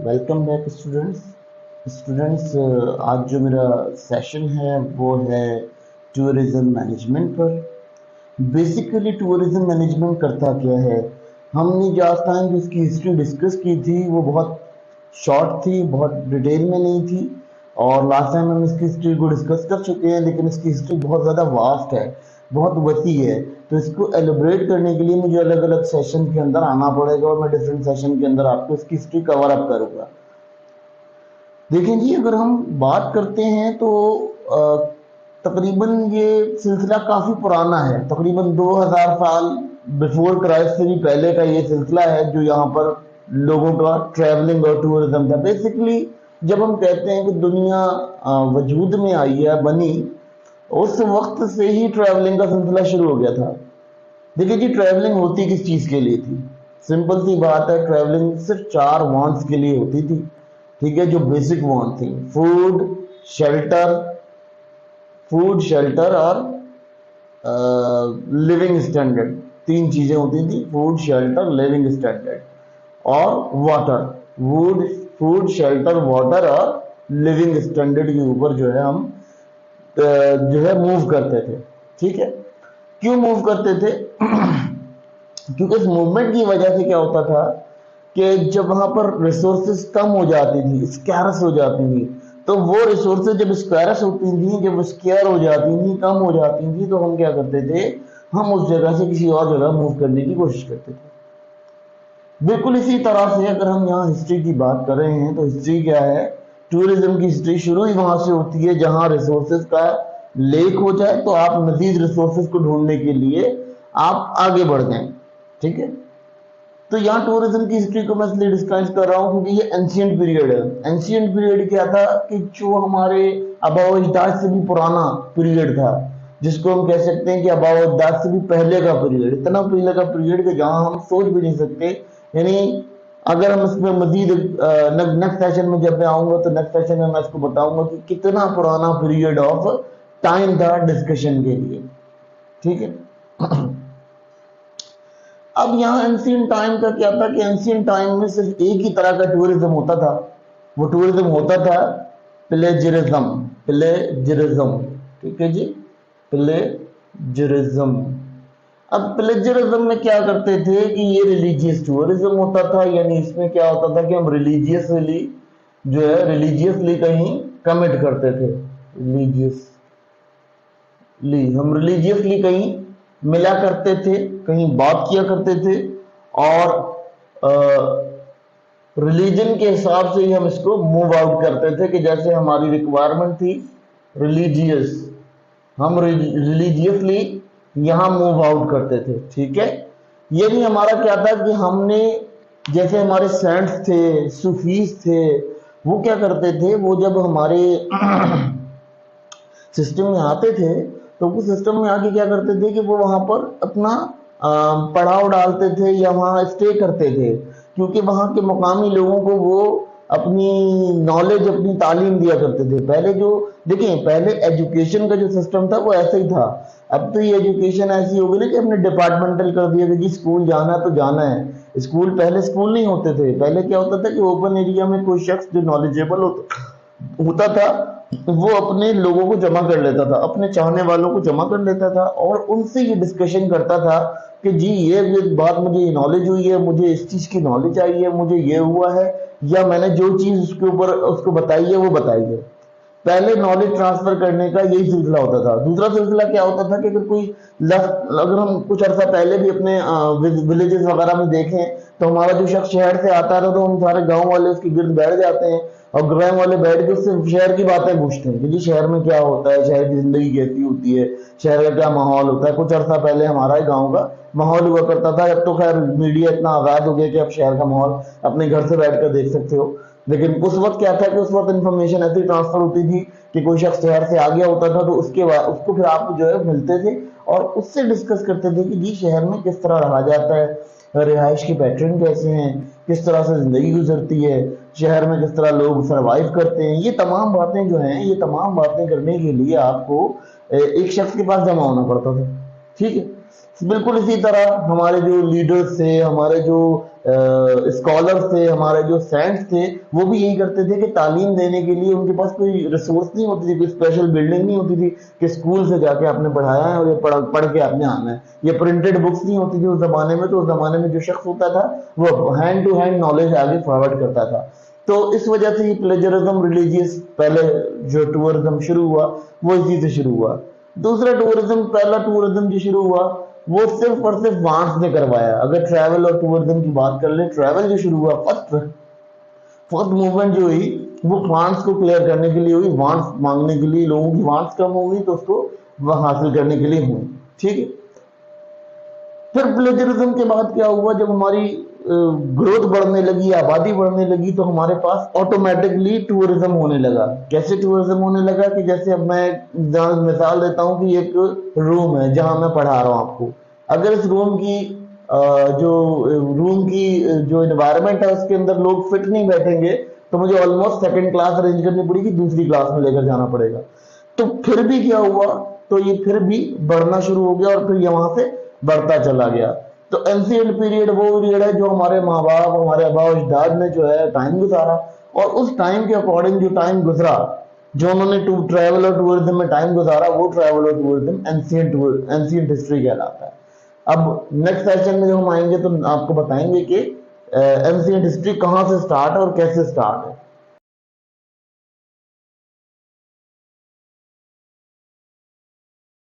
Welcome back students. आज जो मेरा सेशन है वो है टूरिज्म मैनेजमेंट पर। बेसिकली टूरिज्म मैनेजमेंट करता क्या है, हमने जो लास्ट टाइम जो इसकी हिस्ट्री डिस्कस की थी वो बहुत शॉर्ट थी, बहुत डिटेल में नहीं थी। और लास्ट टाइम हम इसकी हिस्ट्री को डिस्कस कर चुके हैं, लेकिन इसकी हिस्ट्री बहुत ज़्यादा वास्ट है, बहुत वसी है। तो इसको एलिब्रेट करने के लिए मुझे अलग अलग सेशन के अंदर आना पड़ेगा और मैं डिफरेंट सेशन के अंदर आपको इसकी हिस्ट्री कवर अप करूँगा। देखें जी, अगर हम बात करते हैं तो तकरीबन ये सिलसिला काफ़ी पुराना है, तकरीबन 2000 साल बिफोर क्राइस्ट से भी पहले का ये सिलसिला है जो यहाँ पर लोगों का ट्रैवलिंग और टूरिज्म था। बेसिकली जब हम कहते हैं कि दुनिया वजूद में आई है, बनी, उस वक्त से ही ट्रैवलिंग का सिलसिला शुरू हो गया था। देखिए जी, ट्रैवलिंग होती किस चीज़ के लिए थी? सिंपल सी बात है, ट्रैवलिंग सिर्फ 4 वांट्स के लिए होती थी, ठीक है, जो बेसिक वांट थी। फूड शेल्टर और लिविंग स्टैंडर्ड, 3 चीजें होती थी, फूड शेल्टर लिविंग स्टैंडर्ड और वाटर। फूड शेल्टर वाटर और लिविंग स्टैंडर्ड के ऊपर जो है हम जो है मूव करते थे, ठीक है। क्यों मूव करते थे? क्योंकि इस मूवमेंट की वजह से क्या होता था कि जब वहां पर रिसोर्सेज कम हो जाती थी, स्कैर्स हो जाती थी, तो वो रिसोर्सेज जब स्कैर्स होती थी, जब स्केयर हो जाती थी, कम हो जाती थी, तो हम क्या करते थे, हम उस जगह से किसी और जगह मूव करने की कोशिश करते थे। बिल्कुल इसी तरह से अगर हम यहाँ हिस्ट्री की बात कर रहे हैं तो हिस्ट्री क्या है, टूरिज्म की हिस्ट्री शुरू ही वहां से होती है जहां रिसोर्सेज का लेक हो जाए तो आप मजीद रिसोर्सेज को ढूंढने के लिए आप आगे बढ़ जाएं, ठीक है। तो यहाँ टूरिज्म की हिस्ट्री को मैं इसलिए डिस्क्राइब कर रहा हूँ क्योंकि ये एंशिएंट पीरियड है। एंशिएंट पीरियड क्या था कि जो हमारे आबाओ अजदाद से भी पुराना पीरियड था, जिसको हम कह सकते हैं कि आबाओ अजदाद से भी पहले का पीरियड, इतना पहले का पीरियड कि जहाँ हम सोच भी नहीं सकते। यानी अगर हम इसमें मजीद नेक्स्ट सेशन में जब मैं आऊंगा तो नेक्स्ट सेशन में मैं इसको बताऊंगा कि कितना पुराना पीरियड ऑफ टाइम था डिस्कशन के लिए, ठीक है। अब यहाँ एंशिएंट टाइम का क्या था कि एंशिएंट टाइम में सिर्फ एक ही तरह का टूरिज्म होता था। वो टूरिज्म होता था प्लेजरिज्म, ठीक है जी, प्लेजरिज्म। अब प्लेजरिज्म में क्या करते थे कि ये रिलीजियस टूरिज्म होता था, यानी इसमें क्या होता था कि हम रिलीजियसली कहीं कमिट करते थे, हम रिलीजियसली कहीं मिला करते थे, कहीं बात किया करते थे और रिलीजन के हिसाब से ही हम इसको मूव आउट करते थे कि जैसे हमारी रिक्वायरमेंट थी रिलीजियस, हम रिलीजियसली यहां मूव आउट करते थे, ठीक है। ये नहीं, हमारा क्या था कि हमने, जैसे हमारे सेंट्स थे, सूफीज थे, वो क्या करते थे, वो जब हमारे सिस्टम में आते थे तो वो सिस्टम में आके क्या करते थे कि वो वहां पर अपना पड़ाव डालते थे या वहां स्टे करते थे, क्योंकि वहां के मुकामी लोगों को वो अपनी नॉलेज, अपनी तालीम दिया करते थे। पहले जो देखें, पहले एजुकेशन का जो सिस्टम था वो ऐसा ही था। अब तो ये एजुकेशन ऐसी हो गई ना कि हमने डिपार्टमेंटल कर दिया कि स्कूल जाना तो जाना है। स्कूल पहले स्कूल नहीं होते थे, पहले क्या होता था कि ओपन एरिया में कोई शख्स जो नॉलेजेबल होता था वो अपने लोगों को जमा कर लेता था, अपने चाहने वालों को जमा कर लेता था और उनसे ये डिस्कशन करता था कि जी ये बात मुझे नॉलेज हुई है, मुझे इस चीज की नॉलेज आई है, मुझे ये हुआ है, या मैंने जो चीज उसके ऊपर उसको बताई है वो बताई है। पहले नॉलेज ट्रांसफर करने का यही सिलसिला होता था। दूसरा सिलसिला क्या होता था कि अगर हम कुछ अर्सा पहले भी अपने विलेजेस वगैरह में देखें तो हमारा जो शख्स शहर से आता था तो हम सारे गांव वाले उसके गिर्द बैठ जाते हैं और गांव वाले बैठ के उससे शहर की बातें पूछते हैं कि जी शहर में क्या होता है, शहर की जिंदगी कैसी होती है, शहर का क्या माहौल होता है। कुछ अर्सा पहले हमारा ही गाँव का माहौल हुआ करता था। अब तो खैर मीडिया इतना आजाद हो गया कि आप शहर का माहौल अपने घर से बैठ कर देख सकते हो, लेकिन उस वक्त क्या था कि उस वक्त इंफॉर्मेशन ऐसी ट्रांसफर होती थी कि कोई शख्स शहर से आ गया होता था तो उसके बाद उसको फिर आप जो है मिलते थे और उससे डिस्कस करते थे कि जी शहर में किस तरह रहा जाता है, रिहाइश के पैटर्न कैसे हैं, किस तरह से जिंदगी गुजरती है, शहर में किस तरह लोग सरवाइव करते हैं। ये तमाम बातें जो हैं, ये तमाम बातें करने के लिए आपको एक शख्स के पास जमा होना पड़ता था, ठीक है। बिल्कुल इसी तरह हमारे जो लीडर्स थे, हमारे जो اسکالرس تھے, ہمارے جو سینٹس تھے, وہ بھی یہی کرتے تھے کہ تعلیم دینے کے لیے ان کے پاس کوئی ریسورس نہیں ہوتی تھی, کوئی اسپیشل بلڈنگ نہیں ہوتی تھی کہ اسکول سے جا کے آپ نے پڑھایا ہے اور یہ پڑھ کے آپ نے آنا ہے. یہ پرنٹڈ بکس نہیں ہوتی تھی اس زمانے میں, تو اس زمانے میں جو شخص ہوتا تھا وہ ہینڈ ٹو ہینڈ نالج آگے فارورڈ کرتا تھا. تو اس وجہ سے یہ پلیجرزم ریلیجیس پہلے جو ٹورزم شروع ہوا وہ اسی سے شروع ہوا. دوسرا ٹورزم, پہلا ٹورزم جو شروع ہوا وہ صرف اور صرف وانس نے کروایا. اگر ٹریول اور ٹورزم کی بات کر لیں, ٹریول جو شروع ہوا, فرسٹ موومنٹ جو ہوئی وہ وانس کو کلیئر کرنے کے لیے ہوئی, وانس مانگنے کے لیے, لوگوں کی وانس کم ہو گئی تو اس کو وہ حاصل کرنے کے لیے ہوئی. ٹھیک ہے. پھر پلیجرزم کے بعد کیا ہوا, جب ہماری گروتھ بڑھنے لگی, آبادی بڑھنے لگی, تو ہمارے پاس آٹومیٹکلی ٹورزم ہونے لگا. کیسے ٹورزم ہونے لگا کہ جیسے اب میں مثال دیتا ہوں کہ ایک روم ہے جہاں میں پڑھا رہا ہوں آپ کو. اگر اس روم کی جو انوائرمنٹ ہے اس کے اندر لوگ فٹ نہیں بیٹھیں گے تو مجھے آلموسٹ سیکنڈ کلاس ارینج کرنی پڑے گی, دوسری کلاس میں لے کر جانا پڑے گا. تو پھر بھی کیا ہوا, تو یہ پھر بھی بڑھنا شروع ہو گیا اور پھر یہ وہاں سے بڑھتا چلا گیا. تو اینسینٹ پیریڈ وہ پیریڈ ہے جو ہمارے ماں باپ, ہمارے آبا و اجداد نے جو ہے ٹائم گزارا, اور اس ٹائم کے اکارڈنگ جو ٹائم گزرا, جو انہوں نے ٹریول اور ٹورزم میں ٹائم گزارا, وہ ٹریول اور ٹورزم اینسینٹ ہسٹری کہلاتا ہے. اب نیکسٹ سیشن میں جب ہم آئیں گے تو آپ کو بتائیں گے کہ اینسینٹ ہسٹری کہاں سے سٹارٹ ہے اور کیسے سٹارٹ ہے.